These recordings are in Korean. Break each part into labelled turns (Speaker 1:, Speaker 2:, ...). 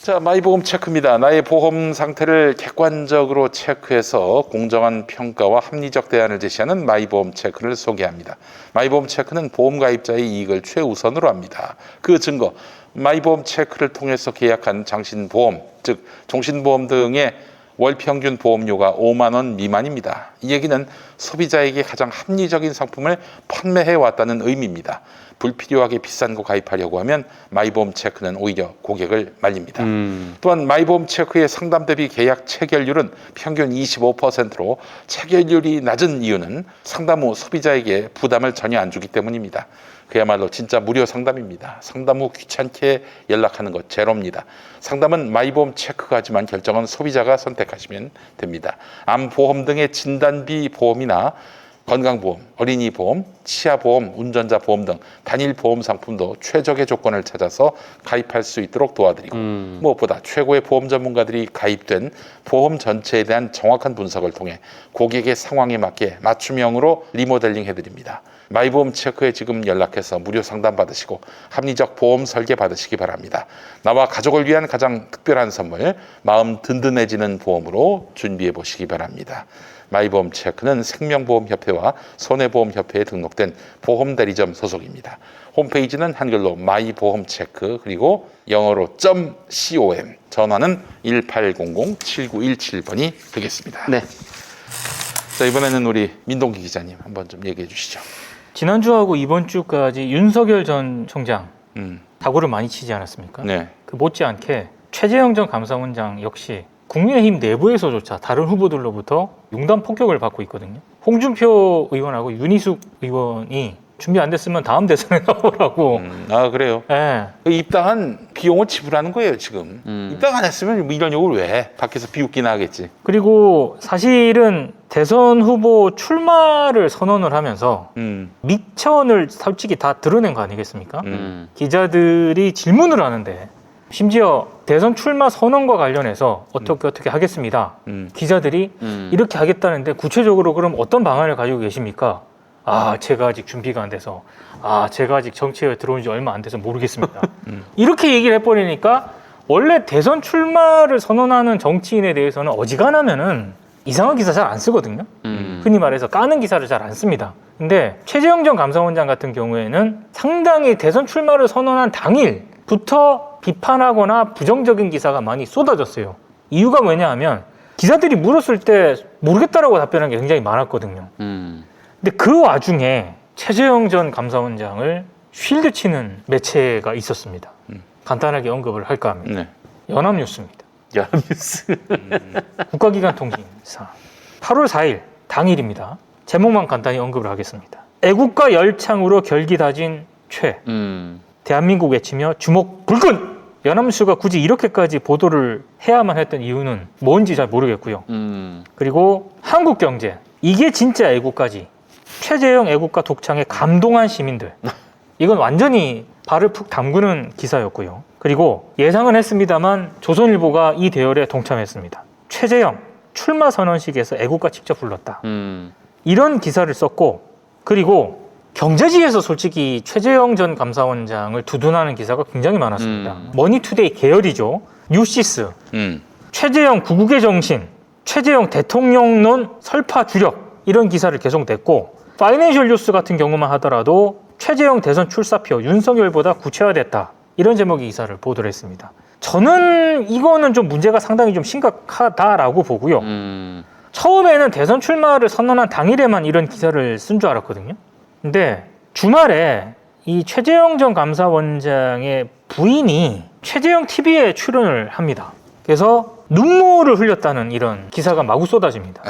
Speaker 1: 자, 마이보험 체크입니다. 나의 보험 상태를 객관적으로 체크해서 공정한 평가와 합리적 대안을 제시하는 마이보험 체크를 소개합니다. 마이보험 체크는 보험 가입자의 이익을 최우선으로 합니다. 그 증거, 마이보험 체크를 통해서 계약한 장신보험, 즉 종신보험 등의 월 평균 보험료가 5만 원 미만입니다. 이 얘기는 소비자에게 가장 합리적인 상품을 판매해 왔다는 의미입니다. 불필요하게 비싼 거 가입하려고 하면 마이보험 체크는 오히려 고객을 말립니다. 또한 마이보험 체크의 상담 대비 계약 체결률은 평균 25%로 체결률이 낮은 이유는 상담 후 소비자에게 부담을 전혀 안 주기 때문입니다. 그야말로 진짜 무료 상담입니다. 상담 후 귀찮게 연락하는 것 제로입니다. 상담은 마이보험 체크가 하지만 결정은 소비자가 선택하시면 됩니다. 암보험 등의 진단비 보험이나 건강보험, 어린이보험, 치아보험, 운전자보험 등 단일 보험 상품도 최적의 조건을 찾아서 가입할 수 있도록 도와드리고 무엇보다 최고의 보험 전문가들이 가입된 보험 전체에 대한 정확한 분석을 통해 고객의 상황에 맞게 맞춤형으로 리모델링 해드립니다. 마이보험 체크에 지금 연락해서 무료 상담 받으시고 합리적 보험 설계 받으시기 바랍니다. 나와 가족을 위한 가장 특별한 선물, 마음 든든해지는 보험으로 준비해 보시기 바랍니다. 마이보험 체크는 생명보험협회와 손해보험협회에 등록된 보험대리점 소속입니다. 홈페이지는 한글로 마이보험체크 그리고 영어로 .com, 전화는 1800-7917번이 되겠습니다.
Speaker 2: 네.
Speaker 1: 자, 이번에는 우리 민동기 기자님 한번 좀 얘기해 주시죠.
Speaker 3: 지난주하고 이번 주까지 윤석열 전 총장 사고를 많이 치지 않았습니까?
Speaker 1: 네.
Speaker 3: 그 못지않게 최재형 전 감사원장 역시 국민의힘 내부에서조차 다른 후보들로부터 융단 폭격을 받고 있거든요. 홍준표 의원하고 윤희숙 의원이 준비 안 됐으면 다음 대선에 나오라고.
Speaker 1: 아, 그래요?
Speaker 3: 네.
Speaker 1: 입당한 비용을 지불하는 거예요, 지금. 입당 안 했으면 이런 욕을 왜 해? 밖에서 비웃기나 하겠지.
Speaker 3: 그리고 사실은 대선 후보 출마를 선언을 하면서 미천을 솔직히 다 드러낸 거 아니겠습니까? 기자들이 질문을 하는데 심지어 대선 출마 선언과 관련해서 어떻게 하겠습니다. 기자들이 이렇게 하겠다는데 구체적으로 그럼 어떤 방안을 가지고 계십니까? 아, 제가 아직 준비가 안 돼서, 제가 아직 정치에 들어온 지 얼마 안 돼서 모르겠습니다. 이렇게 얘기를 해버리니까 원래 대선 출마를 선언하는 정치인에 대해서는 어지간하면은 이상한 기사 잘 안 쓰거든요. 흔히 말해서 까는 기사를 잘 안 씁니다. 근데 최재형 전 감사원장 같은 경우에는 상당히 대선 출마를 선언한 당일부터 비판하거나 부정적인 기사가 많이 쏟아졌어요. 이유가 뭐냐하면 기자들이 물었을 때 모르겠다라고 답변한 게 굉장히 많았거든요. 근데 그 와중에 최재형 전 감사원장을 쉴드 치는 매체가 있었습니다. 간단하게 언급을 할까 하면
Speaker 1: 네.
Speaker 3: 연합뉴스입니다.
Speaker 1: 연합뉴스.
Speaker 3: 국가기관 통신사 8월 4일 당일입니다. 제목만 간단히 언급을 하겠습니다. 애국가 열창으로 결기다진 최. 대한민국 외치며 주목 불끈. 연합뉴스가 굳이 이렇게까지 보도를 해야만 했던 이유는 뭔지 잘 모르겠고요. 그리고 한국경제. 이게 진짜 애국가지. 최재형 애국가 독창에 감동한 시민들. 이건 완전히 발을 푹 담그는 기사였고요. 그리고 예상은 했습니다만 조선일보가 이 대열에 동참했습니다. 최재형 출마 선언식에서 애국가 직접 불렀다. 이런 기사를 썼고, 그리고 경제지에서 솔직히 최재형 전 감사원장을 두둔하는 기사가 굉장히 많았습니다. 머니투데이 계열이죠. 뉴시스, 최재형 구국의 정신, 최재형 대통령론 설파 주력, 이런 기사를 계속 냈고, 파이낸셜 뉴스 같은 경우만 하더라도 최재형 대선 출사표 윤석열보다 구체화됐다, 이런 제목의 기사를 보도를 했습니다. 저는 이거는 좀 문제가 상당히 좀 심각하다라고 보고요. 처음에는 대선 출마를 선언한 당일에만 이런 기사를 쓴 줄 알았거든요. 근데 주말에 이 최재형 전 감사원장의 부인이 최재형 TV에 출연을 합니다. 그래서 눈물을 흘렸다는 이런 기사가 마구 쏟아집니다.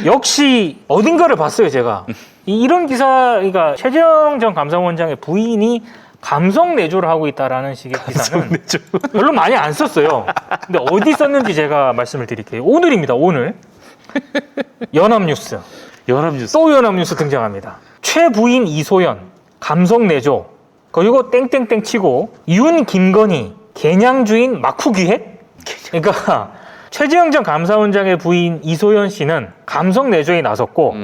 Speaker 3: 역시 어딘가를 봤어요, 제가. 이런 기사, 그러니까 최재형 전 감사원장의 부인이 감성 내조를 하고 있다라는 식의 기사는 별로 많이 안 썼어요. 근데 어디 썼는지 제가 말씀을 드릴게요. 오늘입니다, 오늘. 연합뉴스. 또 연합뉴스 등장합니다. 최 부인 이소연, 감성 내조, 그리고 땡땡땡 치고 윤 김건희, 개냥주인 막후 기획? 그러니까 최재형 전 감사원장의 부인 이소연 씨는 감성 내조에 나섰고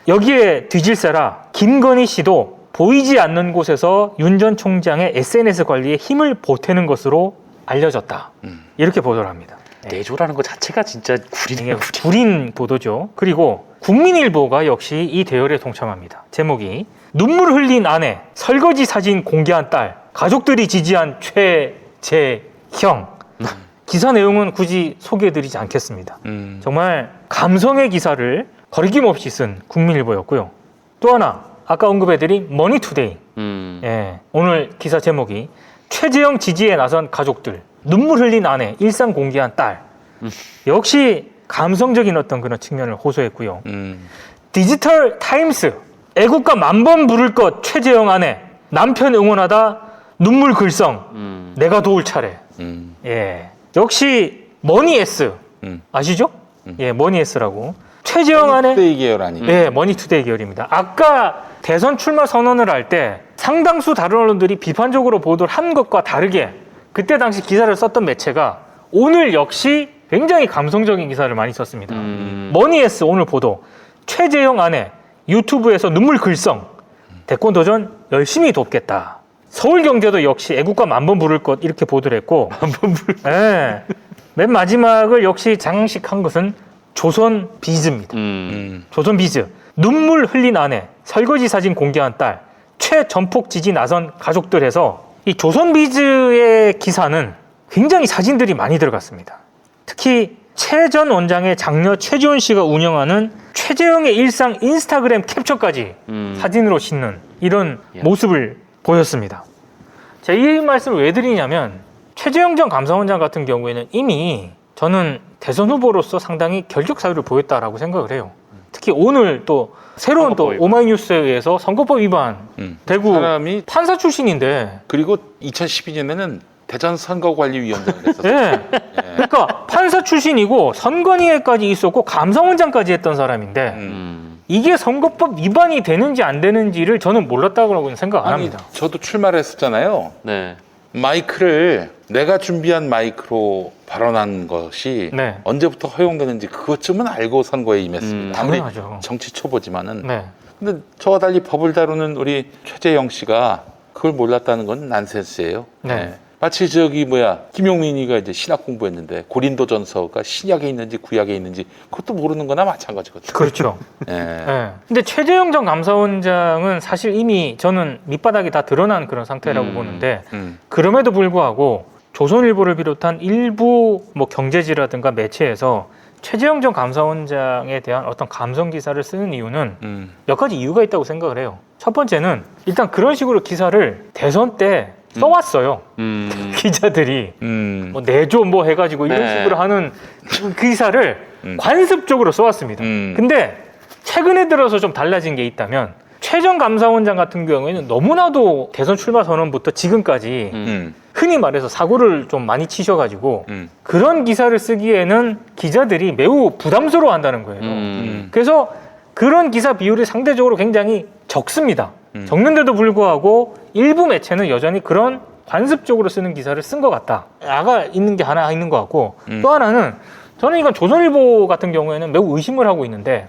Speaker 3: 여기에 뒤질세라 김건희 씨도 보이지 않는 곳에서 윤 전 총장의 SNS 관리에 힘을 보태는 것으로 알려졌다. 이렇게 보도를 합니다.
Speaker 2: 내조라는 것 자체가 진짜
Speaker 3: 이게
Speaker 2: 구리네요.
Speaker 3: 구린 보도죠. 그리고 국민일보가 역시 이 대열에 동참합니다. 제목이 눈물 흘린 아내, 설거지 사진 공개한 딸, 가족들이 지지한 최재형. 기사 내용은 굳이 소개해드리지 않겠습니다. 정말 감성의 기사를 거리낌없이 쓴 국민일보였고요. 또 하나 아까 언급해드린 머니투데이. 예, 오늘 기사 제목이 최재형 지지에 나선 가족들, 눈물 흘린 아내, 일상 공개한 딸. 역시 감성적인 어떤 그런 측면을 호소했고요. 디지털 타임스, 애국가 만번 부를 것 최재형 아내, 남편 응원하다 눈물 글썽, 내가 도울 차례. 예, 역시 머니에스 아시죠? 예, 머니에스라고. 최재형 아내
Speaker 1: 머니투데이 계열 아니에요?
Speaker 3: 네, 머니투데이 계열입니다. 아까 대선 출마 선언을 할 때 상당수 다른 언론들이 비판적으로 보도를 한 것과 다르게 그때 당시 기사를 썼던 매체가 오늘 역시 굉장히 감성적인 기사를 많이 썼습니다. 머니에스 오늘 보도, 최재형 아내 유튜브에서 눈물 글썽, 대권 도전 열심히 돕겠다. 서울경제도 역시 애국가 만번 부를 것 이렇게 보도를 했고, 네, 맨 마지막을 역시 장식한 것은 조선비즈입니다. 조선비즈, 눈물 흘린 아내, 설거지 사진 공개한 딸, 최전폭 지지 나선 가족들 해서 이 조선비즈의 기사는 굉장히 사진들이 많이 들어갔습니다. 특히 최 전 원장의 장녀 최지원 씨가 운영하는 최재형의 일상 인스타그램 캡처까지 사진으로 싣는 이런 모습을 보였습니다. 제가 이 말씀을 왜 드리냐면 최재형 전 감사원장 같은 경우에는 이미 저는 대선 후보로서 상당히 결격 사유를 보였다라고 생각을 해요. 특히 오늘 또 새로운 또 오마이뉴스에 의해서 선거법 위반 대구
Speaker 1: 사람이
Speaker 3: 판사 출신인데
Speaker 1: 그리고 2012년에는 대전 선거관리위원장을 했었어요.
Speaker 3: 예. 그러니까 판사 출신이고 선관위에까지 있었고 감사원장까지 했던 사람인데 이게 선거법 위반이 되는지 안 되는지를 저는 몰랐다고 생각 안 합니다.
Speaker 1: 저도 출마를 했었잖아요.
Speaker 2: 네.
Speaker 1: 마이크를 내가 준비한 마이크로 발언한 것이
Speaker 3: 네.
Speaker 1: 언제부터 허용되는지 그것쯤은 알고 선거에 임했습니다. 아무리
Speaker 3: 당연하죠.
Speaker 1: 정치 초보지만은.
Speaker 3: 네.
Speaker 1: 근데 저와 달리 법을 다루는 우리 최재형 씨가 그걸 몰랐다는 건 난센스예요.
Speaker 3: 네.
Speaker 1: 마치 김용민이가 이제 신학 공부했는데 고린도전서가 신약에 있는지 구약에 있는지 그것도 모르는 거나 마찬가지거든요.
Speaker 3: 그렇죠.
Speaker 1: 예.
Speaker 3: 네. 근데 최재형 전 감사원장은 사실 이미 저는 밑바닥이 다 드러난 그런 상태라고 보는데 그럼에도 불구하고 조선일보를 비롯한 일부 경제지라든가 매체에서 최재형 전 감사원장에 대한 어떤 감성 기사를 쓰는 이유는 몇 가지 이유가 있다고 생각을 해요. 첫 번째는 일단 그런 식으로 기사를 대선 때 써왔어요. 기자들이 내조 해가지고 이런
Speaker 2: 네.
Speaker 3: 식으로 하는 그 기사를 관습적으로 써왔습니다. 근데 최근에 들어서 좀 달라진 게 있다면 최 전 감사원장 같은 경우에는 너무나도 대선 출마 선언부터 지금까지 흔히 말해서 사고를 좀 많이 치셔가지고 그런 기사를 쓰기에는 기자들이 매우 부담스러워한다는 거예요. 그래서 그런 기사 비율이 상대적으로 굉장히 적습니다. 적는데도 불구하고 일부 매체는 여전히 그런 관습적으로 쓰는 기사를 쓴 것 같다. 아가 있는 게 하나 있는 것 같고 또 하나는 저는 이건 조선일보 같은 경우에는 매우 의심을 하고 있는데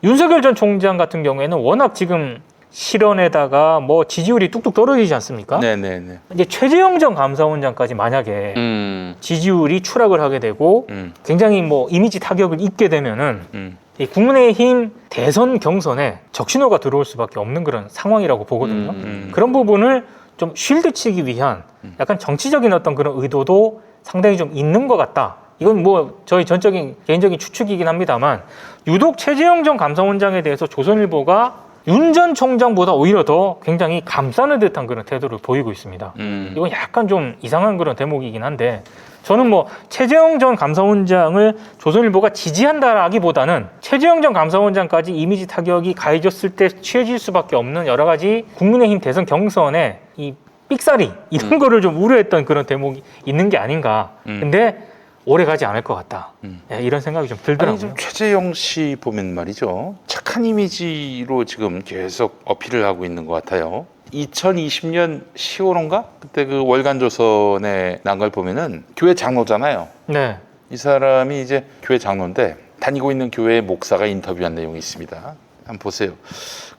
Speaker 3: 윤석열 전 총장 같은 경우에는 워낙 지금 실언에다가 지지율이 뚝뚝 떨어지지 않습니까?
Speaker 1: 네네네.
Speaker 3: 이제 최재형 전 감사원장까지 만약에 지지율이 추락을 하게 되고 굉장히 이미지 타격을 입게 되면은 이 국민의힘 대선 경선에 적신호가 들어올 수밖에 없는 그런 상황이라고 보거든요. 그런 부분을 좀 쉴드치기 위한 약간 정치적인 어떤 그런 의도도 상당히 좀 있는 것 같다. 이건 저희 전적인 개인적인 추측이긴 합니다만 유독 최재형 전 감사원장에 대해서 조선일보가 윤 전 총장보다 오히려 더 굉장히 감싸는 듯한 그런 태도를 보이고 있습니다. 이건 약간 좀 이상한 그런 대목이긴 한데 저는 최재형 전 감사원장을 조선일보가 지지한다라기보다는 최재형 전 감사원장까지 이미지 타격이 가해졌을 때 취해질 수밖에 없는 여러 가지 국민의힘 대선 경선에 이 삑사리 이런 거를 좀 우려했던 그런 대목이 있는 게 아닌가. 근데 오래 가지 않을 것 같다. 네, 이런 생각이 좀 들더라고요.
Speaker 1: 좀 최재형 씨 보면 말이죠. 착한 이미지로 지금 계속 어필을 하고 있는 것 같아요. 2020년 10월인가? 그때 그 월간조선에 난 걸 보면은 교회 장로잖아요.
Speaker 3: 네.
Speaker 1: 이 사람이 이제 교회 장로인데 다니고 있는 교회의 목사가 인터뷰한 내용이 있습니다. 한번 보세요.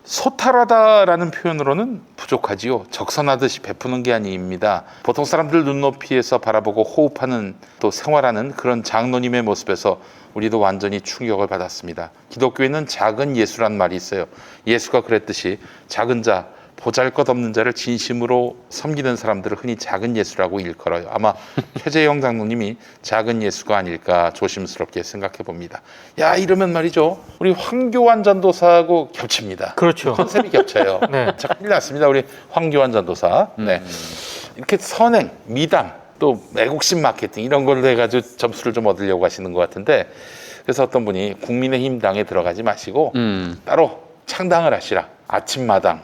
Speaker 1: 소탈하다라는 표현으로는 부족하지요. 적선하듯이 베푸는 게 아닙니다. 보통 사람들 눈높이에서 바라보고 호흡하는 또 생활하는 그런 장로님의 모습에서 우리도 완전히 충격을 받았습니다. 기독교에는 작은 예수란 말이 있어요. 예수가 그랬듯이 작은 자, 보잘것없는 자를 진심으로 섬기는 사람들을 흔히 작은 예수라고 일컬어요. 아마 최재형 장로님이 작은 예수가 아닐까 조심스럽게 생각해 봅니다. 야, 이러면 말이죠, 우리 황교안 전도사하고 겹칩니다.
Speaker 3: 그렇죠.
Speaker 1: 컨셉이 겹쳐요.
Speaker 3: 네.
Speaker 1: 자, 큰일 났습니다. 우리 황교안 전도사. 네. 이렇게 선행, 미담, 또 애국심 마케팅 이런 걸로 해가지고 점수를 좀 얻으려고 하시는 것 같은데, 그래서 어떤 분이 국민의힘 당에 들어가지 마시고 따로 창당을 하시라. 아침마당.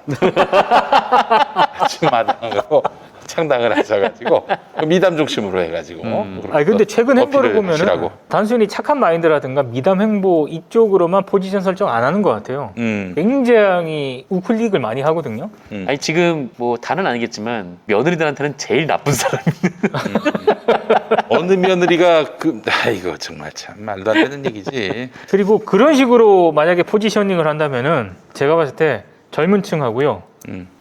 Speaker 1: 아침마당으로 창당을 하셔가지고 미담 중심으로 해가지고.
Speaker 3: 아니 근데 최근 행보를
Speaker 1: 어필을
Speaker 3: 보면은
Speaker 1: 하시라고.
Speaker 3: 단순히 착한 마인드라든가 미담 행보 이쪽으로만 포지션 설정 안 하는 것 같아요.
Speaker 1: 음.
Speaker 3: 굉장히 우클릭을 많이 하거든요.
Speaker 2: 아니 지금 뭐 다는 아니겠지만 며느리들한테는 제일 나쁜 사람이.
Speaker 1: 어느 며느리가 이거 정말 참 말도 안 되는 얘기지.
Speaker 3: 그리고 그런 식으로 만약에 포지셔닝을 한다면은 제가 봤을 때 젊은 층하고요.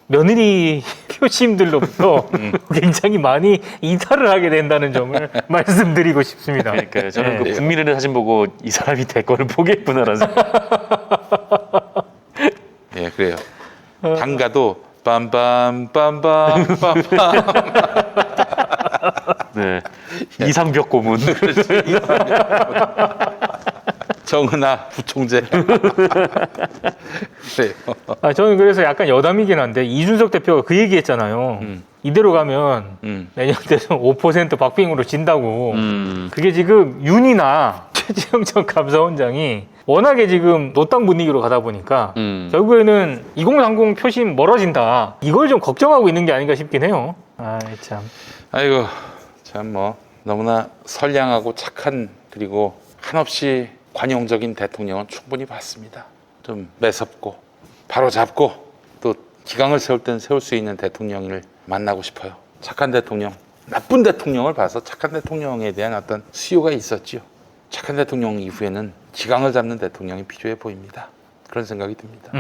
Speaker 3: 며느리 표심들로부터 굉장히 많이 이탈을 하게 된다는 점을 말씀드리고 싶습니다.
Speaker 2: 그러니까요. 저는
Speaker 3: 네.
Speaker 2: 그 국민의힘 사진 보고 이 사람이 대권을 포기했구나라는 생각.
Speaker 1: 예, 그래요. 당가도 빰빰빰빰빰빰.
Speaker 2: 네. 이상벽 고문.
Speaker 1: 정은아 부총재. 그래요.
Speaker 3: 저는 그래서 약간 여담이긴 한데 이준석 대표가 그 얘기했잖아요. 이대로 가면 내년 대선 5% 박빙으로 진다고. 그게 지금 윤이나 최재형 전 감사원장이 워낙에 지금 노땅 분위기로 가다 보니까 결국에는 2030 표심 멀어진다. 이걸 좀 걱정하고 있는 게 아닌가 싶긴 해요. 아이 참.
Speaker 1: 아이고 참 뭐 너무나 선량하고 착한, 그리고 한없이 관용적인 대통령은 충분히 봤습니다. 좀 매섭고 바로잡고 또 기강을 세울 때는 세울 수 있는 대통령을 만나고 싶어요. 착한 대통령, 나쁜 대통령을 봐서 착한 대통령에 대한 어떤 수요가 있었지요. 착한 대통령 이후에는 기강을 잡는 대통령이 필요해 보입니다. 그런 생각이 듭니다.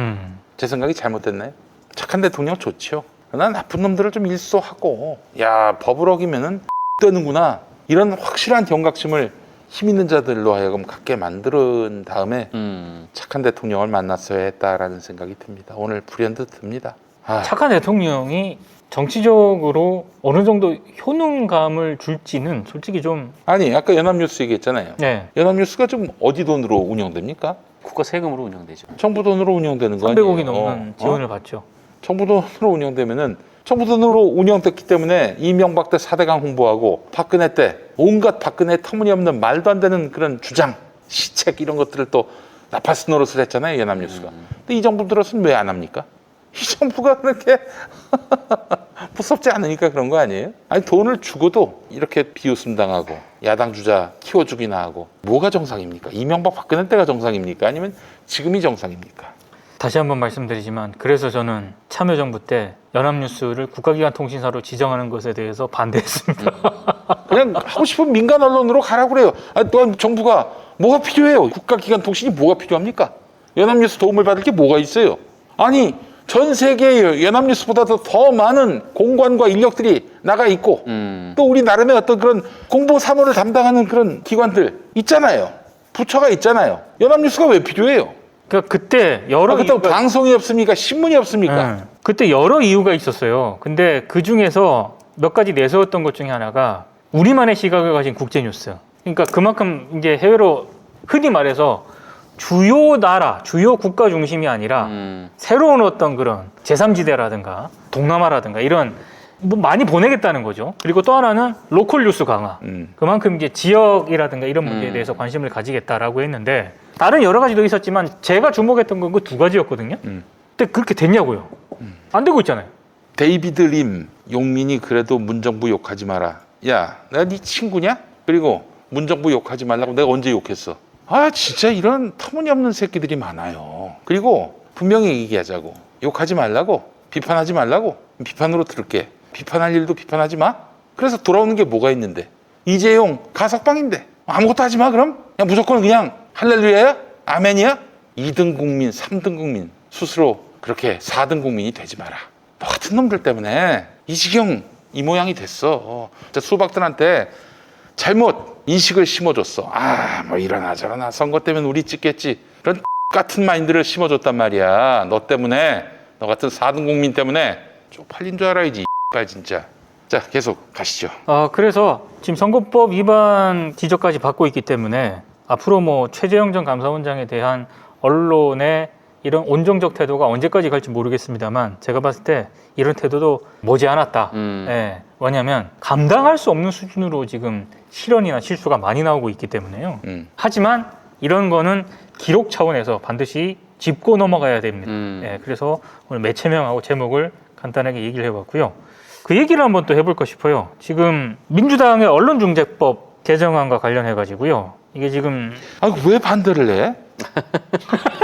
Speaker 1: 제 생각이 잘못됐나요? 착한 대통령 좋지요. 그러나 나쁜 놈들을 좀 일소하고, 야, 법을 어기면은 뜨는구나, 이런 확실한 경각심을 힘 있는 자들로 하여금 갖게 만든 다음에 착한 대통령을 만났어야 했다라는 생각이 듭니다. 오늘 불현듯 듭니다.
Speaker 3: 착한 대통령이 정치적으로 어느 정도 효능감을 줄지는 솔직히 좀.
Speaker 1: 아니, 아까 연합뉴스 얘기했잖아요.
Speaker 3: 네.
Speaker 1: 연합뉴스가 지금 어디 돈으로 운영됩니까?
Speaker 2: 국가 세금으로 운영되죠.
Speaker 1: 정부 돈으로 운영되는 거 아니에요?
Speaker 3: 300억이 넘는 지원을 받죠.
Speaker 1: 정부 돈으로 운영되면은, 정부 돈으로 운영됐기 때문에 이명박 때 4대강 홍보하고 박근혜 때 온갖 박근혜 터무니없는 말도 안 되는 그런 주장, 시책 이런 것들을 또 나팔스 노릇을 했잖아요, 연합뉴스가. 근데 이 정부 들어서는 왜 안 합니까? 이 정부가 그렇게 무섭지 않으니까 그런 거 아니에요? 아니, 돈을 주고도 이렇게 비웃음 당하고 야당 주자 키워주기나 하고, 뭐가 정상입니까? 이명박 박근혜 때가 정상입니까? 아니면 지금이 정상입니까?
Speaker 3: 다시 한번 말씀드리지만 그래서 저는 참여정부 때 연합뉴스를 국가기관 통신사로 지정하는 것에 대해서 반대했습니다.
Speaker 1: 그냥 하고 싶은 민간 언론으로 가라고 그래요. 또한 정부가 뭐가 필요해요? 국가기관 통신이 뭐가 필요합니까? 연합뉴스 도움을 받을 게 뭐가 있어요? 아니, 전 세계에 연합뉴스보다도 더 많은 공관과 인력들이 나가 있고 또 우리 나름의 어떤 그런 공보 사무를 담당하는 그런 기관들 있잖아요. 부처가 있잖아요. 연합뉴스가 왜 필요해요?
Speaker 3: 그러니까 그때 여러
Speaker 1: 그때
Speaker 3: 이유가,
Speaker 1: 방송이 없습니까? 신문이 없습니까?
Speaker 3: 그때 여러 이유가 있었어요. 근데 그 중에서 몇 가지 내세웠던 것 중에 하나가 우리만의 시각을 가진 국제뉴스. 그러니까 그만큼 이제 해외로 흔히 말해서 주요 나라, 주요 국가 중심이 아니라 새로운 어떤 그런 제3지대라든가 동남아라든가 이런 뭐 많이 보내겠다는 거죠. 그리고 또 하나는 로컬 뉴스 강화. 그만큼 이제 지역이라든가 이런 문제에 대해서 관심을 가지겠다라고 했는데, 다른 여러 가지도 있었지만 제가 주목했던 건 그 두 가지였거든요. 근데 그렇게 됐냐고요? 안 되고 있잖아요.
Speaker 1: 데이비드 림, 용민이 그래도 문정부 욕하지 마라. 야, 내가 네 친구냐? 그리고 문정부 욕하지 말라고 내가 언제 욕했어? 아, 진짜 이런 터무니없는 새끼들이 많아요. 그리고 분명히 얘기하자고. 욕하지 말라고. 비판하지 말라고. 비판으로 들을게. 비판할 일도 비판하지 마. 그래서 돌아오는 게 뭐가 있는데? 이재용 가석방인데 아무것도 하지 마. 그럼 그냥 무조건 그냥 할렐루야야? 아멘이야? 2등 국민, 3등 국민 스스로 그렇게 4등 국민이 되지 마라. 너 같은 놈들 때문에 이 지경 이 모양이 됐어. 수박들한테 잘못 인식을 심어줬어. 뭐 이러나 저러나 선거 때문에 우리 찍겠지. 그런 같은 마인드를 심어줬단 말이야. 너 때문에, 너 같은 4등 국민 때문에 쪽팔린 줄 알아야지. 진짜. 자, 계속 가시죠.
Speaker 3: 그래서 지금 선거법 위반 지적까지 받고 있기 때문에 앞으로 뭐 최재형 전 감사원장에 대한 언론의 이런 온정적 태도가 언제까지 갈지 모르겠습니다만 제가 봤을 때 이런 태도도 머지않았다. 예, 왜냐하면 감당할 수 없는 수준으로 지금 실언이나 실수가 많이 나오고 있기 때문에요. 하지만 이런 거는 기록 차원에서 반드시 짚고 넘어가야 됩니다. 예, 그래서 오늘 매체명하고 제목을 간단하게 얘기를 해봤고요. 그 얘기를 한번 또 해볼까 싶어요. 지금 민주당의 언론중재법 개정안과 관련해가지고요. 이게 지금
Speaker 1: 왜 반대를 해?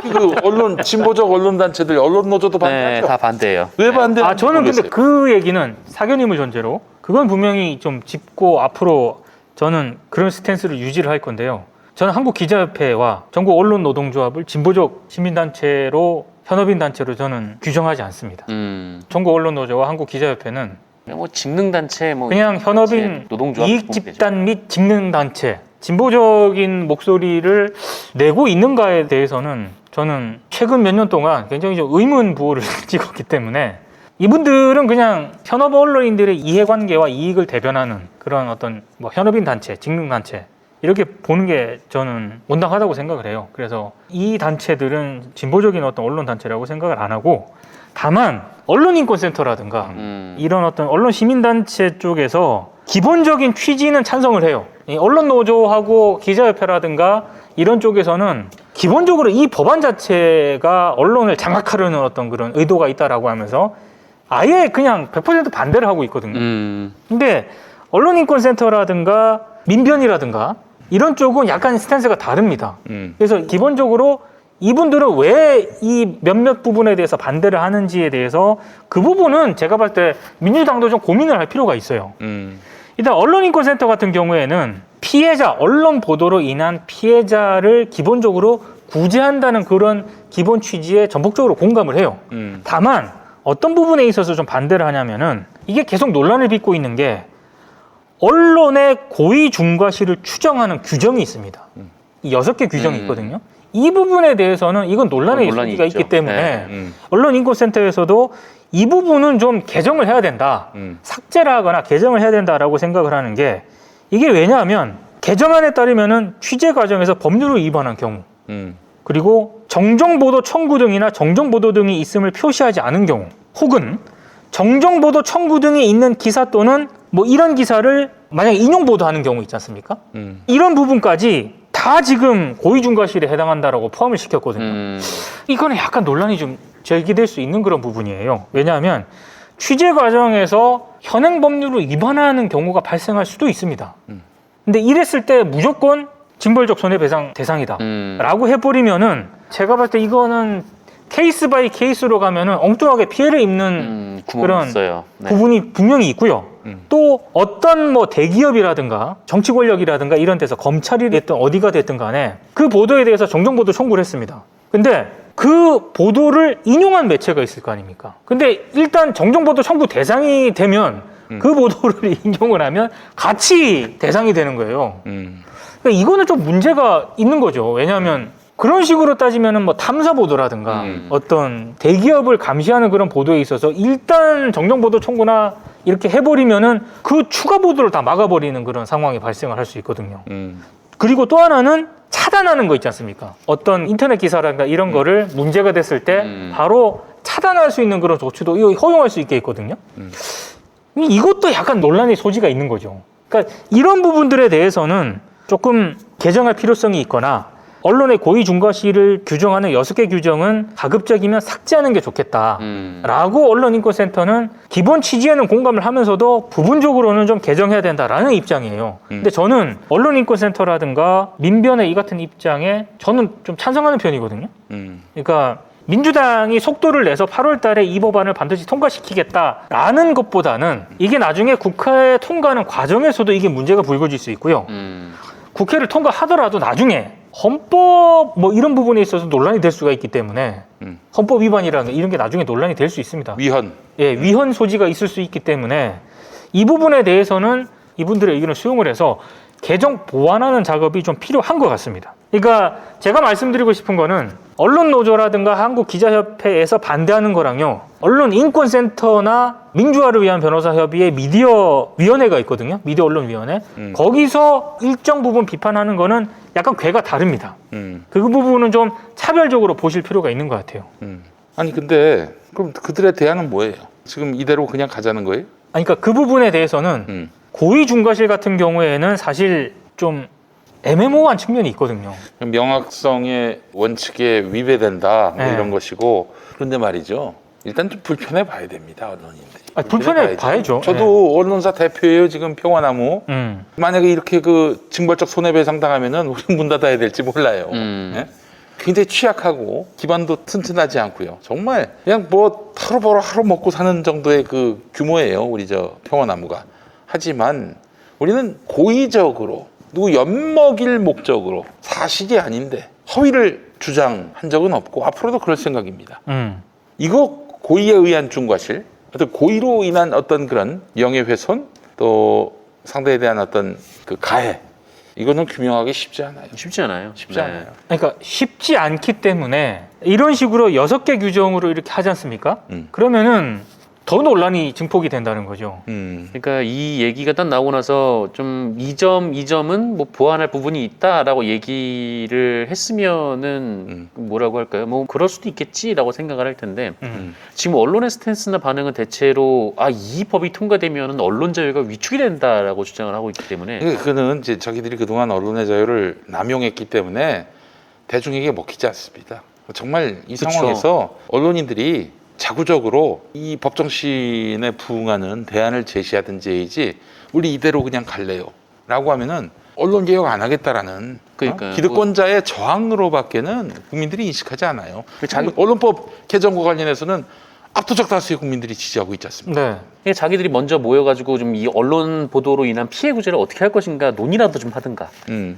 Speaker 1: 그 언론 진보적 언론 단체들 언론 노조도 반대하죠.
Speaker 2: 네, 다 반대예요.
Speaker 1: 왜 반대?
Speaker 3: 저는 근데 그 얘기는 사견임을 전제로 그건 분명히 좀 짚고 앞으로 저는 그런 스탠스를 유지를 할 건데요. 저는 한국기자협회와 전국 언론노동조합을 진보적 시민단체로 현업인 단체로 저는 규정하지 않습니다. 전국 언론노조와 한국기자협회는
Speaker 2: 뭐 직능단체, 뭐
Speaker 3: 그냥 현업인
Speaker 2: 노동조합
Speaker 3: 이익 집단 및 직능단체 진보적인 목소리를 내고 있는가에 대해서는 저는 최근 몇 년 동안 굉장히 좀 의문 부호를 찍었기 때문에 이분들은 그냥 현업 언론인들의 이해관계와 이익을 대변하는 그런 어떤 뭐 현업인 단체, 직능단체 이렇게 보는 게 저는 온당하다고 생각을 해요. 그래서 이 단체들은 진보적인 어떤 언론 단체라고 생각을 안 하고 다만 언론인권센터라든가 이런 어떤 언론 시민단체 쪽에서 기본적인 취지는 찬성을 해요. 이 언론노조하고 기자협회라든가 이런 쪽에서는 기본적으로 이 법안 자체가 언론을 장악하려는 어떤 그런 의도가 있다라고 하면서 아예 그냥 100% 반대를 하고 있거든요. 근데 언론인권센터라든가 민변이라든가 이런 쪽은 약간 스탠스가 다릅니다. 그래서 기본적으로 이분들은 왜 이 몇몇 부분에 대해서 반대를 하는지에 대해서 그 부분은 제가 봤을 때 민주당도 좀 고민을 할 필요가 있어요. 일단 언론인권센터 같은 경우에는 피해자, 언론 보도로 인한 피해자를 기본적으로 구제한다는 그런 기본 취지에 전폭적으로 공감을 해요. 다만 어떤 부분에 있어서 좀 반대를 하냐면은 이게 계속 논란을 빚고 있는 게 언론의 고의 중과실을 추정하는 규정이 있습니다. 이 6개 규정이 있거든요. 이 부분에 대해서는 이건 논란의 소지가 있기 때문에 언론인권센터에서도 이 부분은 좀 개정을 해야 된다. 삭제를 하거나 개정을 해야 된다라고 생각을 하는 게 이게 왜냐하면 개정안에 따르면은 취재 과정에서 법률을 위반한 경우 그리고 정정보도 청구 등이나 정정보도 등이 있음을 표시하지 않은 경우 혹은 정정보도 청구 등이 있는 기사 또는 뭐 이런 기사를 만약에 인용보도하는 경우 있지 않습니까? 이런 부분까지 다 지금 고의중과실에 해당한다라고 포함을 시켰거든요. 이거는 약간 논란이 좀 제기될 수 있는 그런 부분이에요. 왜냐하면 취재 과정에서 현행 법률을 위반하는 경우가 발생할 수도 있습니다. 근데 이랬을 때 무조건 징벌적 손해배상 대상이다 라고 해버리면은 제가 봤을 때 이거는 케이스 바이 케이스로 가면은 엉뚱하게 피해를 입는 그런
Speaker 2: 있어요. 네.
Speaker 3: 부분이 분명히 있고요. 또 어떤 뭐 대기업이라든가 정치 권력이라든가 이런 데서 검찰이 됐든 어디가 됐든 간에 그 보도에 대해서 정정보도 청구를 했습니다. 근데 그 보도를 인용한 매체가 있을 거 아닙니까? 근데 일단 정정보도 청구 대상이 되면 그 보도를 인용을 하면 같이 대상이 되는 거예요. 그러니까 이거는 좀 문제가 있는 거죠. 왜냐하면 그런 식으로 따지면은 뭐 탐사 보도라든가 어떤 대기업을 감시하는 그런 보도에 있어서 일단 정정보도 청구나 이렇게 해버리면은 그 추가 보도를 다 막아버리는 그런 상황이 발생을 할 수 있거든요. 그리고 또 하나는 차단하는 거 있지 않습니까? 어떤 인터넷 기사라든가 이런 거를 문제가 됐을 때 바로 차단할 수 있는 그런 조치도 이거 허용할 수 있게 있거든요. 이것도 약간 논란의 소지가 있는 거죠. 그러니까 이런 부분들에 대해서는 조금 개정할 필요성이 있거나 언론의 고의 중과실을 규정하는 6개 규정은 가급적이면 삭제하는 게 좋겠다라고 언론인권센터는 기본 취지에는 공감을 하면서도 부분적으로는 좀 개정해야 된다라는 입장이에요. 근데 저는 언론인권센터라든가 민변의 이 같은 입장에 저는 좀 찬성하는 편이거든요. 그러니까 민주당이 속도를 내서 8월 달에 이 법안을 반드시 통과시키겠다라는 것보다는 이게 나중에 국회 통과하는 과정에서도 이게 문제가 불거질 수 있고요. 국회를 통과하더라도 나중에 헌법 뭐 이런 부분에 있어서 논란이 될 수가 있기 때문에 헌법 위반이라는 이런 게 나중에 논란이 될 수 있습니다.
Speaker 1: 위헌.
Speaker 3: 예, 위헌 소지가 있을 수 있기 때문에 이 부분에 대해서는 이분들의 의견을 수용을 해서 개정 보완하는 작업이 좀 필요한 것 같습니다. 그러니까 제가 말씀드리고 싶은 거는 언론노조라든가 한국기자협회에서 반대하는 거랑요, 언론인권센터나 민주화를 위한 변호사협의회 미디어위원회가 있거든요. 미디어언론위원회. 거기서 일정 부분 비판하는 거는 약간 궤가 다릅니다. 그 부분은 좀 차별적으로 보실 필요가 있는 것 같아요.
Speaker 1: 아니 근데 그럼 그들의 대안은 뭐예요? 지금 이대로 그냥 가자는 거예요?
Speaker 3: 아니, 그러니까 그 부분에 대해서는 고위 중과실 같은 경우에는 사실 좀 애매모호한 측면이 있거든요.
Speaker 1: 명확성의 원칙에 위배된다 뭐
Speaker 3: 네.
Speaker 1: 이런 것이고, 그런데 말이죠. 일단 좀 불편해 봐야 됩니다, 언론인들이.
Speaker 3: 불편해 봐야죠.
Speaker 1: 저도 언론사 대표예요, 지금 평화나무.
Speaker 3: 네.
Speaker 1: 만약에 이렇게 그 징벌적 손해배상 당하면은 우리 문 닫아야 될지 몰라요. 예? 굉장히 취약하고 기반도 튼튼하지 않고요. 정말 그냥 뭐 하루 벌어 하루 먹고 사는 정도의 그 규모예요, 우리 저 평화나무가. 하지만 우리는 고의적으로 누구 엿먹일 목적으로 사실이 아닌데 허위를 주장한 적은 없고 앞으로도 그럴 생각입니다. 이거 고의에 의한 중과실, 어떤 고의로 인한 어떤 그런 명예훼손, 또 상대에 대한 어떤 그 가해, 이거는 규명하기 쉽지 않아요.
Speaker 2: 쉽지 않아요.
Speaker 1: 쉽지 않아요.
Speaker 3: 그러니까 쉽지 않기 때문에 이런 식으로 6개 규정으로 이렇게 하지 않습니까? 그러면은 더 논란이 증폭이 된다는 거죠.
Speaker 2: 그러니까 이 얘기가 딱 나오고 나서 좀 이 점은 뭐 보완할 부분이 있다라고 얘기를 했으면은 뭐라고 할까요? 뭐 그럴 수도 있겠지라고 생각을 할 텐데 지금 언론의 스탠스나 반응은 대체로 이 법이 통과되면은 언론 자유가 위축이 된다라고 주장을 하고 있기 때문에
Speaker 1: 그거는 이제 자기들이 그동안 언론의 자유를 남용했기 때문에 대중에게 먹히지 않습니다. 정말 이
Speaker 2: 그쵸.
Speaker 1: 상황에서 언론인들이 자구적으로 이 법정신에 부응하는 대안을 제시하든지 해야지 우리 이대로 그냥 갈래요 라고 하면은 언론 개혁 안 하겠다라는
Speaker 2: 그러니까요.
Speaker 1: 기득권자의 저항으로밖에는 국민들이 인식하지 않아요. 언론법 개정과 관련해서는 압도적 다수의 국민들이 지지하고 있지 않습니까?
Speaker 3: 네.
Speaker 2: 자기들이 먼저 모여가지고 좀 이 언론 보도로 인한 피해 구제를 어떻게 할 것인가 논의라도 좀 하든가.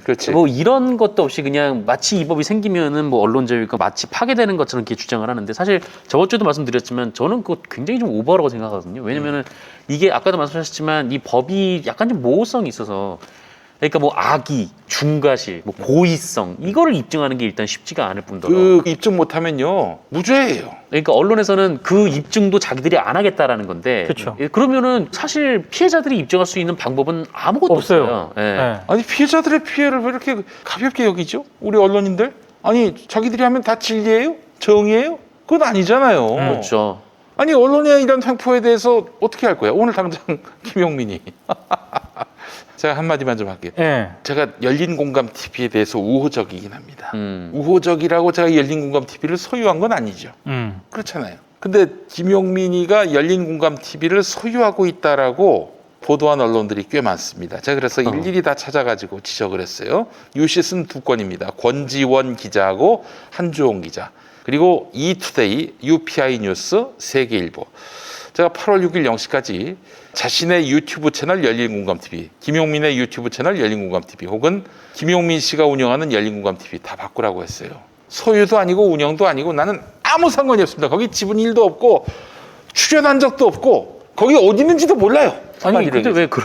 Speaker 1: 그렇지.
Speaker 2: 뭐 이런 것도 없이 그냥 마치 이 법이 생기면은 뭐 언론 자유가 마치 파괴되는 것처럼 이렇게 주장을 하는데 사실 저번 주에도 말씀드렸지만 저는 그거 굉장히 좀 오버라고 생각하거든요. 왜냐면은 이게 아까도 말씀하셨지만 이 법이 약간 좀 모호성이 있어서 그러니까 뭐 악의, 중과실, 뭐 고의성 이거를 입증하는 게 일단 쉽지가 않을 뿐더러
Speaker 1: 그 입증 못하면요 무죄예요.
Speaker 2: 그러니까 언론에서는 그 입증도 자기들이 안 하겠다라는 건데
Speaker 3: 그쵸.
Speaker 2: 그러면은 사실 피해자들이 입증할 수 있는 방법은 아무것도
Speaker 3: 없어요.
Speaker 2: 없어요. 예.
Speaker 3: 네.
Speaker 1: 아니 피해자들의 피해를 왜 이렇게 가볍게 여기죠? 우리 언론인들? 아니 자기들이 하면 다 진리예요? 정의예요? 그건 아니잖아요.
Speaker 2: 그렇죠.
Speaker 1: 아니 언론의 이런 횡포에 대해서 어떻게 할 거야? 오늘 당장 김용민이 제가 한마디만 좀 할게요.
Speaker 3: 네.
Speaker 1: 제가 열린공감TV에 대해서 우호적이긴 합니다. 우호적이라고 제가 열린공감TV를 소유한 건 아니죠. 그렇잖아요. 근데 김용민이가 열린공감TV를 소유하고 있다라고 보도한 언론들이 꽤 많습니다. 제가 그래서 일일이 다 찾아가지고 지적을 했어요. 유시슨 2건입니다. 권지원 기자하고 한주홍 기자. 그리고 이투데이, UPI 뉴스, 세계일보. 제가 8월 6일 0시까지 자신의 유튜브 채널 열린공감TV, 김용민의 유튜브 채널 열린공감TV 혹은 김용민 씨가 운영하는 열린공감TV 다 바꾸라고 했어요. 소유도 아니고 운영도 아니고 나는 아무 상관이 없습니다. 거기 지분 1도 없고 출연한 적도 없고 거기 어디 있는지도 몰라요.
Speaker 3: 아니 근데 왜 그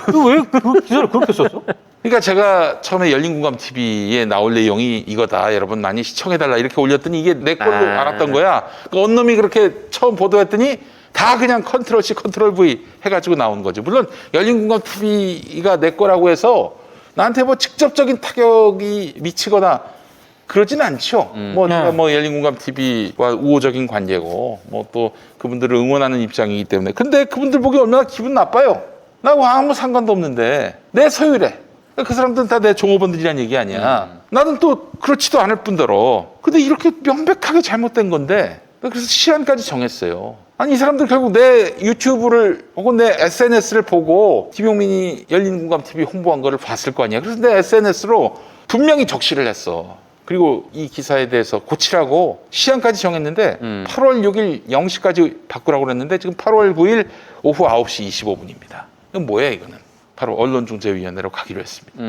Speaker 3: 기사를 그렇게 썼어?
Speaker 1: 그러니까 제가 처음에 열린공감TV에 나올 내용이 이거다. 여러분 많이 시청해달라 이렇게 올렸더니 이게 내 걸로 알았던 거야. 그 언놈이 그렇게 처음 보도했더니 다 그냥 컨트롤 C, 컨트롤 V 해가지고 나온 거죠. 물론 열린공감TV가 내 거라고 해서 나한테 뭐 직접적인 타격이 미치거나 그러진 않죠. 뭐 내가 뭐 열린공감TV와 우호적인 관계고 뭐 또 그분들을 응원하는 입장이기 때문에. 근데 그분들 보기 얼마나 기분 나빠요. 나하고 아무 상관도 없는데 내 소유래. 그 사람들은 다 내 종업원들이란 얘기 아니야. 나는 또 그렇지도 않을 뿐더러. 근데 이렇게 명백하게 잘못된 건데 그래서 시한까지 정했어요. 아니 이 사람들 결국 내 유튜브를 혹은 내 SNS를 보고 김용민이 열린공감TV 홍보한 거를 봤을 거 아니야. 그래서 내 SNS로 분명히 적시를 했어. 그리고 이 기사에 대해서 고치라고 시한까지 정했는데 8월 6일 0시까지 바꾸라고 그랬는데 지금 8월 9일 오후 9시 25분입니다. 이건 뭐야 이거는. 바로 언론중재위원회로 가기로 했습니다.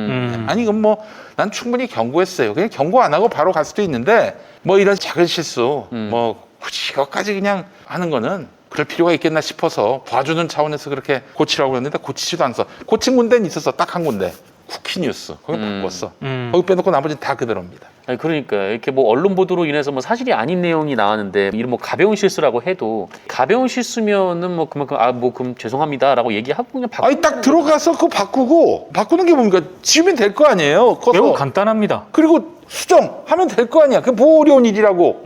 Speaker 1: 아니 이건 뭐 난 충분히 경고했어요. 그냥 경고 안 하고 바로 갈 수도 있는데 뭐 이런 작은 실수 뭐 굳이 이것까지 그냥 하는 거는 그럴 필요가 있겠나 싶어서 봐주는 차원에서 그렇게 고치라고 했는데 고치지도 않았어. 고친 군데는 있었어. 딱 한 군데. 쿠키뉴스. 거기 바꿨어. 거기 빼놓고 나머지는 다 그대로입니다.
Speaker 2: 아니 그러니까 이렇게 뭐 언론 보도로 인해서 뭐 사실이 아닌 내용이 나왔는데 이런 뭐 가벼운 실수라고 해도 가벼운 실수면은 뭐 그만큼 그럼 죄송합니다라고 얘기하고 그냥
Speaker 1: 아니 딱 들어가서 그거 바꾸는 게 뭡니까? 지우면 될 거 아니에요. 커서.
Speaker 3: 매우 간단합니다.
Speaker 1: 그리고 수정하면 될 거 아니야. 그게 뭐 어려운 일이라고.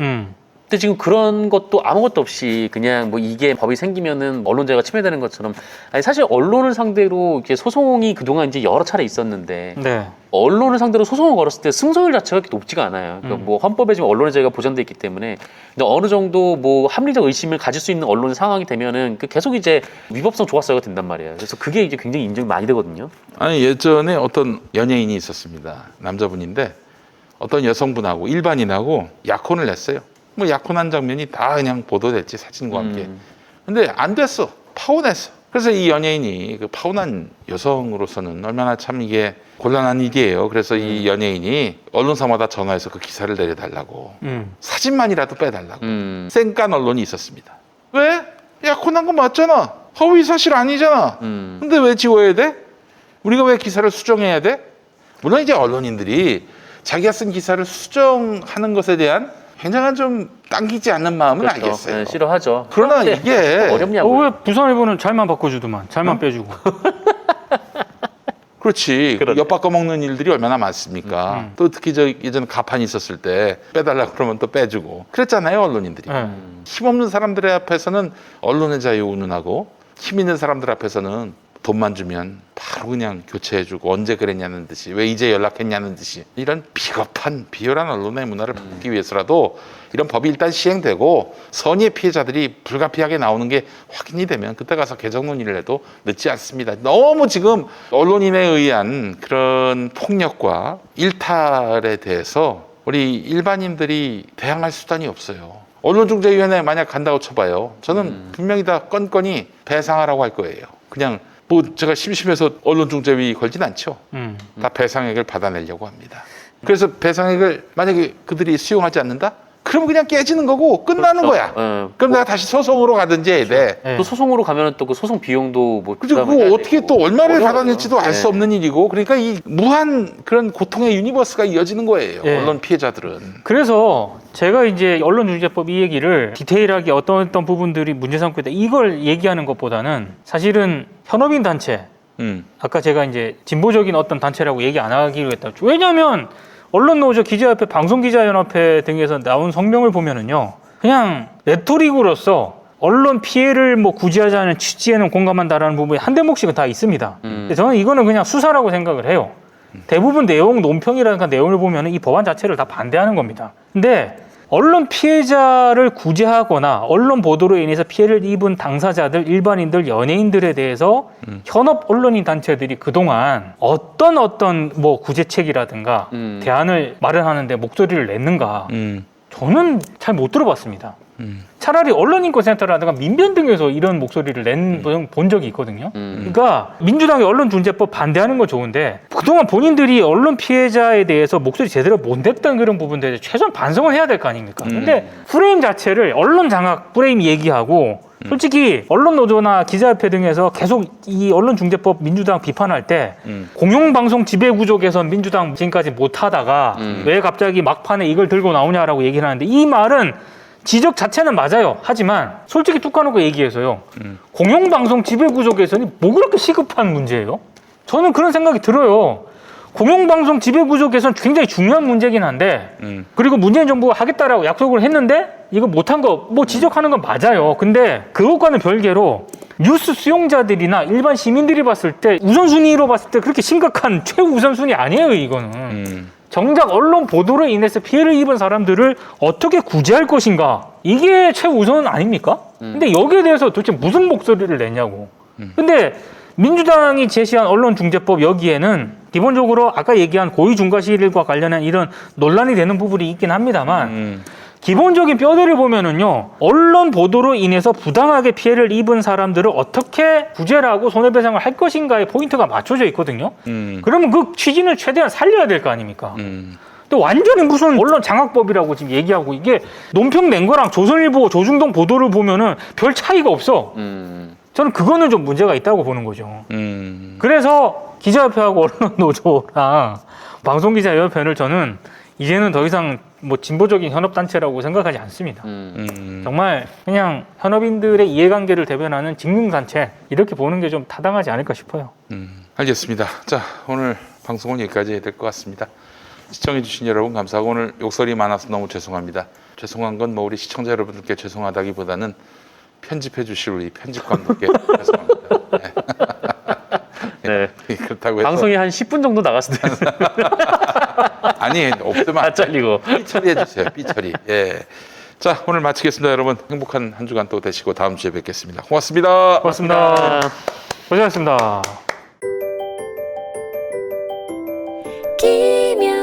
Speaker 2: 근데 지금 그런 것도 아무것도 없이 그냥 뭐 이게 법이 생기면은 언론자유가 침해되는 것처럼 아니 사실 언론을 상대로 이렇게 소송이 그동안 이제 여러 차례 있었는데
Speaker 3: 네.
Speaker 2: 언론을 상대로 소송을 걸었을 때 승소율 자체가 그렇게 높지가 않아요. 그러니까 뭐 헌법에 지금 언론의 자유가 보장돼 있기 때문에 근데 어느 정도 뭐 합리적 의심을 가질 수 있는 언론 상황이 되면은 계속 이제 위법성 조각사유가 된단 말이에요. 그래서 그게 이제 굉장히 인정이 많이 되거든요.
Speaker 1: 아니 예전에 어떤 연예인이 있었습니다. 남자분인데 어떤 여성분하고 일반인하고 약혼을 했어요. 뭐 약혼한 장면이 다 그냥 보도됐지 사진과 함께. 근데 안 됐어. 파혼했어. 그래서 이 연예인이 그 파혼한 여성으로서는 얼마나 참 이게 곤란한 일이에요. 그래서 이 연예인이 언론사마다 전화해서 그 기사를 내려달라고 사진만이라도 빼달라고 쌩깐 언론이 있었습니다. 왜? 약혼한 거 맞잖아. 허위 사실 아니잖아. 근데 왜 지워야 돼? 우리가 왜 기사를 수정해야 돼? 물론 이제 언론인들이 자기가 쓴 기사를 수정하는 것에 대한 굉장한 좀 당기지 않는 마음은
Speaker 2: 그렇죠.
Speaker 1: 알겠어요.
Speaker 2: 네, 싫어하죠.
Speaker 1: 그러나 이게
Speaker 2: 어렵냐고.
Speaker 3: 왜 부산일보는 잘만 바꿔주더만 잘만 빼주고.
Speaker 1: 그렇지.
Speaker 2: 그러네.
Speaker 1: 엿바꿔 먹는 일들이 얼마나 많습니까? 또 특히 저 예전 가판이 있었을 때 빼달라 그러면 또 빼주고 그랬잖아요 언론인들이. 힘없는 사람들의 앞에서는 언론의 자유 운운하고 힘 있는 사람들 앞에서는 돈만 주면 바로 그냥 교체해주고 언제 그랬냐는 듯이 왜 이제 연락했냐는 듯이 이런 비겁한 비열한 언론의 문화를 바꾸기 위해서라도 이런 법이 일단 시행되고 선의의 피해자들이 불가피하게 나오는 게 확인이 되면 그때 가서 개정 논의를 해도 늦지 않습니다. 너무 지금 언론인에 의한 그런 폭력과 일탈에 대해서 우리 일반인들이 대항할 수단이 없어요. 언론중재위원회 만약 간다고 쳐봐요. 저는 분명히 다 건건이 배상하라고 할 거예요. 그냥 뭐 제가 심심해서 언론중재위 걸진 않죠. 다 배상액을 받아내려고 합니다. 그래서 배상액을 만약에 그들이 수용하지 않는다? 그러면 그냥 깨지는 거고 끝나는
Speaker 2: 그렇죠.
Speaker 1: 거야. 그럼 내가 다시 소송으로 가든지 해야 돼.
Speaker 3: 네.
Speaker 2: 또 소송으로 가면은 또 그 소송 비용도 뭐
Speaker 1: 그리고
Speaker 2: 부담을 해야
Speaker 1: 어떻게
Speaker 2: 되고.
Speaker 1: 또 얼마를
Speaker 2: 어려워요.
Speaker 1: 받아낼지도 알 수
Speaker 2: 네.
Speaker 1: 없는 일이고 그러니까 이 무한 그런 고통의 유니버스가 이어지는 거예요.
Speaker 3: 네.
Speaker 1: 언론 피해자들은.
Speaker 3: 그래서 제가 이제 언론중재법 이 얘기를 디테일하게 어떤 부분들이 문제 삼고 있다 이걸 얘기하는 것보다는 사실은 현업인 단체 아까 제가 이제 진보적인 어떤 단체라고 얘기 안 하기로 했다. 왜냐하면 언론노조 기자협회 방송기자연합회 등에서 나온 성명을 보면은요 그냥 레토릭으로서 언론 피해를 뭐 구제하자는 취지에는 공감한다라는 부분이 한 대목씩은 다 있습니다. 근데 저는 이거는 그냥 수사라고 생각을 해요. 대부분 내용 논평이라든가 내용을 보면 이 법안 자체를 다 반대하는 겁니다. 근데 언론 피해자를 구제하거나 언론 보도로 인해서 피해를 입은 당사자들, 일반인들, 연예인들에 대해서 현업 언론인 단체들이 그동안 어떤 뭐 구제책이라든가 대안을 마련하는데 목소리를 냈는가 저는 잘 못 들어봤습니다. 차라리 언론인권센터라든가 민변 등에서 이런 목소리를 본 적이 있거든요. 그러니까 민주당이 언론중재법 반대하는 건 좋은데 그동안 본인들이 언론 피해자에 대해서 목소리 제대로 못 냈던 그런 부분들에 최소한 반성을 해야 될 거 아닙니까? 근데 프레임 자체를 언론 장악 프레임 얘기하고 솔직히 언론노조나 기자협회 등에서 계속 이 언론중재법 민주당 비판할 때 공영방송 지배구조 개선 민주당 지금까지 못하다가 왜 갑자기 막판에 이걸 들고 나오냐라고 얘기를 하는데 이 말은 지적 자체는 맞아요. 하지만 솔직히 뚝 까놓고 얘기해서요. 공영방송 지배구조 개선이 뭐 그렇게 시급한 문제예요? 저는 그런 생각이 들어요. 공영방송 지배구조 개선 굉장히 중요한 문제긴 한데 그리고 문재인 정부가 하겠다라고 약속을 했는데 이거 못한 거 뭐 지적하는 건 맞아요. 근데 그것과는 별개로 뉴스 수용자들이나 일반 시민들이 봤을 때 우선순위로 봤을 때 그렇게 심각한 최우선순위 아니에요. 이거는. 정작 언론 보도로 인해서 피해를 입은 사람들을 어떻게 구제할 것인가 이게 최우선 아닙니까? 근데 여기에 대해서 도대체 무슨 목소리를 내냐고. 근데 민주당이 제시한 언론중재법 여기에는 기본적으로 아까 얘기한 고의중과실과 관련한 이런 논란이 되는 부분이 있긴 합니다만 기본적인 뼈대를 보면은요, 언론 보도로 인해서 부당하게 피해를 입은 사람들을 어떻게 구제를 하고 손해배상을 할 것인가에 포인트가 맞춰져 있거든요. 그러면 그 취지는 최대한 살려야 될 거 아닙니까? 근데 완전히 무슨 언론 장악법이라고 지금 얘기하고, 이게 논평 낸 거랑 조선일보, 조중동 보도를 보면은 별 차이가 없어. 저는 그거는 좀 문제가 있다고 보는 거죠. 그래서 기자협회하고 언론노조랑 방송기자협회를 저는 이제는 더 이상 뭐 진보적인 현업단체라고 생각하지 않습니다. 정말 그냥 현업인들의 이해관계를 대변하는 직능단체, 이렇게 보는 게 좀 타당하지 않을까 싶어요.
Speaker 1: 알겠습니다. 자, 오늘 방송은 여기까지 해야 될 것 같습니다. 시청해주신 여러분 감사하고, 오늘 욕설이 많아서 너무 죄송합니다. 죄송한 건 뭐 우리 시청자 여러분들께 죄송하다기보다는 편집해 주실 우리 편집관들께 죄송합니다. 네.
Speaker 2: 네.
Speaker 1: 그렇다고 해서
Speaker 2: 방송이 한 10분 정도 나갔을 때
Speaker 1: 아니 없으면
Speaker 2: 다 잘리고.
Speaker 1: 삐 처리해 주세요. 삐 처리. 예. 자, 오늘 마치겠습니다. 여러분 행복한 한 주간 또 되시고 다음 주에 뵙겠습니다. 고맙습니다.
Speaker 3: 고맙습니다. 고생하셨습니다.
Speaker 4: 김현